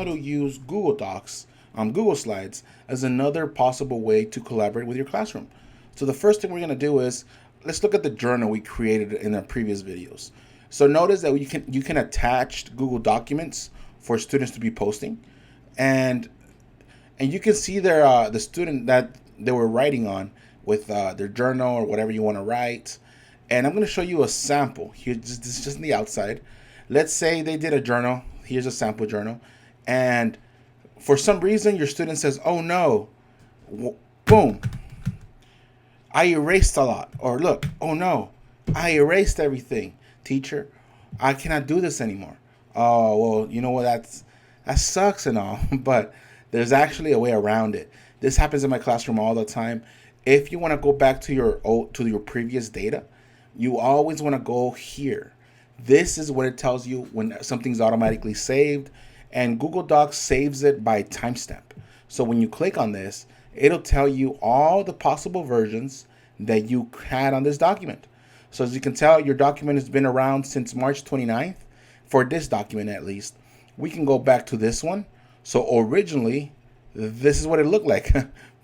how to use Google Docs, Google Slides, as another possible way to collaborate with your classroom. So the first thing we're going to do is let's look at the journal we created in our previous videos. So notice that you can attach Google Documents for students to be posting, and you can see their the student that they were writing on with their journal or whatever you want to write. And I'm going to show you a sample here. This is just on the outside. Let's say they did a journal. Here's a sample journal, and for some reason your student says, "Oh no, boom, I erased a lot," or "Look, oh no, I erased everything, teacher. I cannot do this anymore." Oh well, you know what? That sucks and all, but there's actually a way around it. This happens in my classroom all the time. If you want to go back to your previous data, you always want to go here. This is what it tells you when something's automatically saved, and Google Docs saves it by timestamp. So when you click on this, it'll tell you all the possible versions that you had on this document. So as you can tell, your document has been around since March 29th. For this document at least, we can go back to this one. So originally, this is what it looked like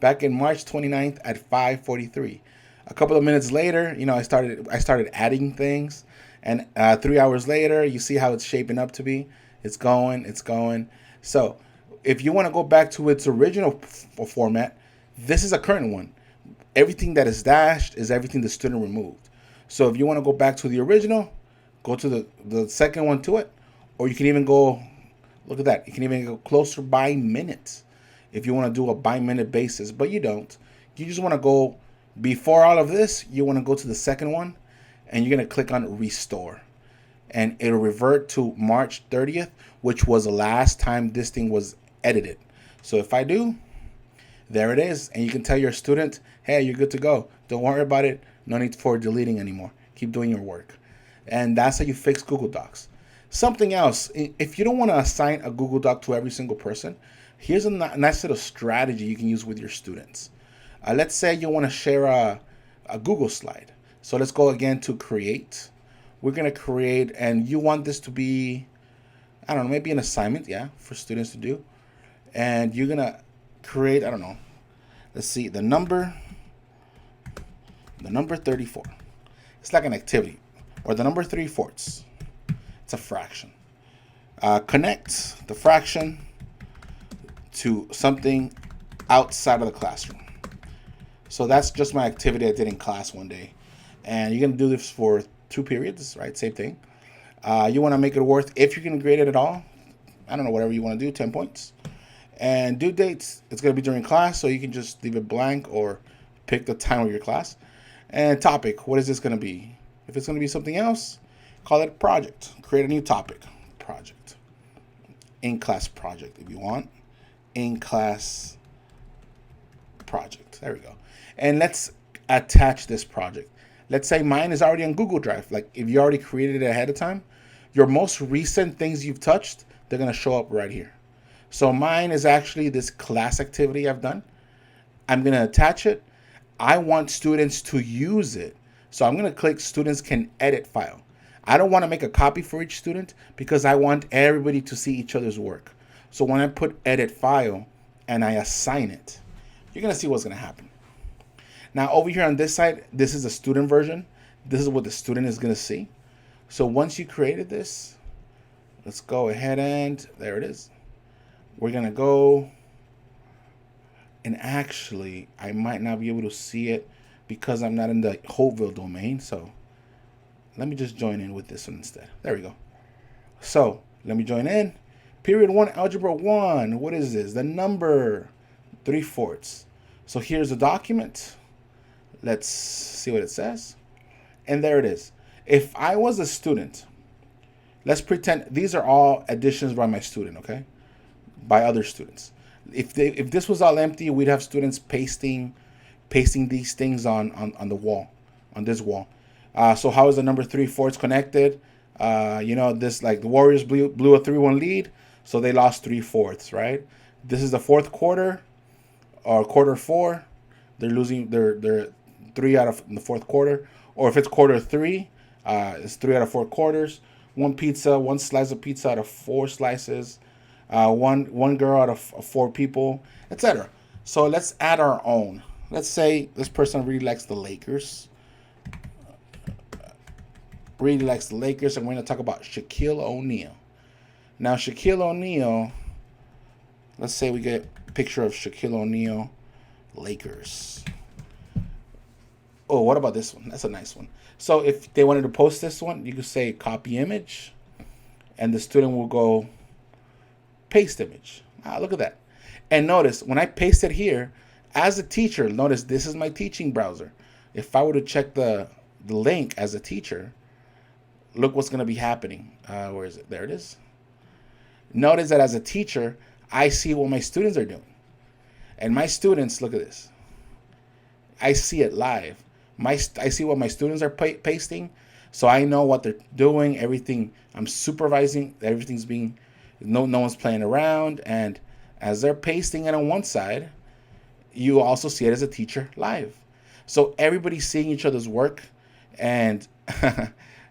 back in March 29th at 5:43. A couple of minutes later, I started adding things, and 3 hours later, you see how it's shaping up to be. It's going. So if you want to go back to its original format, this is a current one. Everything that is dashed is everything the student removed. So if you want to go back to the original, go to the second one to it, or you can even go, look at that. You can even go closer by minutes if you want to do a by minute basis, but you don't. You just want to go before all of this. You want to go to the second one, and you're going to click on restore, and it'll revert to March 30th, which was the last time this thing was edited. So if I do, there it is, and you can tell your student, hey, you're good to go. Don't worry about it. No need for deleting anymore. Keep doing your work. And that's how you fix Google Docs. Something else, if you don't want to assign a Google Doc to every single person, here's a nice little strategy you can use with your students. Let's say you want to share a Google slide. So let's go again to create. We're going to create, and you want this to be, I don't know, maybe an assignment, for students to do. And you're going to create, I don't know, let's see, the number 34. It's like an activity. Or the number 3/4. It's a fraction. Connect the fraction to something outside of the classroom. So that's just my activity I did in class one day. And you're going to do this for 2 periods, right? Same thing. You want to make it worth, if you can grade it at all, I don't know, whatever you want to do, 10 points. And due dates, it's going to be during class, so you can just leave it blank or pick the time of your class. And topic, what is this going to be? If it's going to be something else, call it a project. Create a new topic. Project. In-class project if you want. In-class project. There we go. And let's attach this project. Let's say mine is already on Google Drive. Like if you already created it ahead of time, your most recent things you've touched, they're going to show up right here. So mine is actually this class activity I've done. I'm going to attach it. I want students to use it. So I'm going to click students can edit file. I don't want to make a copy for each student because I want everybody to see each other's work. So when I put edit file and I assign it, you're going to see what's going to happen. Now over here on this side, this is a student version. This is what the student is going to see. So once you created this, let's go ahead and there it is. We're going to go, and actually I might not be able to see it because I'm not in the Hopeville domain. So let me just join in with this one instead. There we go. So let me join in. Period 1, Algebra 1. What is this? The number 3/4. So here's the document. Let's see what it says. And there it is. If I was a student, let's pretend these are all additions by my student, okay? By other students. If this was all empty, we'd have students pasting these things on the wall, on this wall. So how is the number 3/4 connected? This, like, the Warriors blew a 3-1 lead, so they lost 3/4, right? This is the fourth quarter, or quarter 4. They're losing. They're 3 out of in the fourth quarter. Or if it's quarter 3, it's 3 out of 4 quarters. One slice of pizza out of 4 slices. one girl out of 4 people, etc. So let's add our own. Let's say this person really likes the Lakers. And we're going to talk about Shaquille O'Neal. Now, Shaquille O'Neal, let's say we get a picture of Shaquille O'Neal, Lakers. Oh, what about this one? That's a nice one. So if they wanted to post this one, you could say copy image, and the student will go paste image. Look at that. And notice, when I paste it here, as a teacher, notice this is my teaching browser. If I were to check the link as a teacher, look what's going to be happening. Where is it? There it is. Notice that as a teacher, I see what my students are doing. And my students, look at this. I see it live. I see what my students are pasting, so I know what they're doing. Everything I'm supervising, everything's being, no one's playing around. And as they're pasting it on one side, you also see it as a teacher live. So everybody's seeing each other's work. And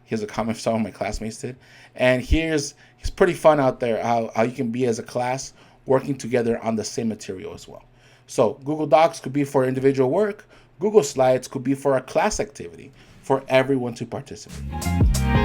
here's a comment some of my classmates did. And it's pretty fun out there how you can be as a class working together on the same material as well. So Google Docs could be for individual work. Google Slides could be for a class activity for everyone to participate.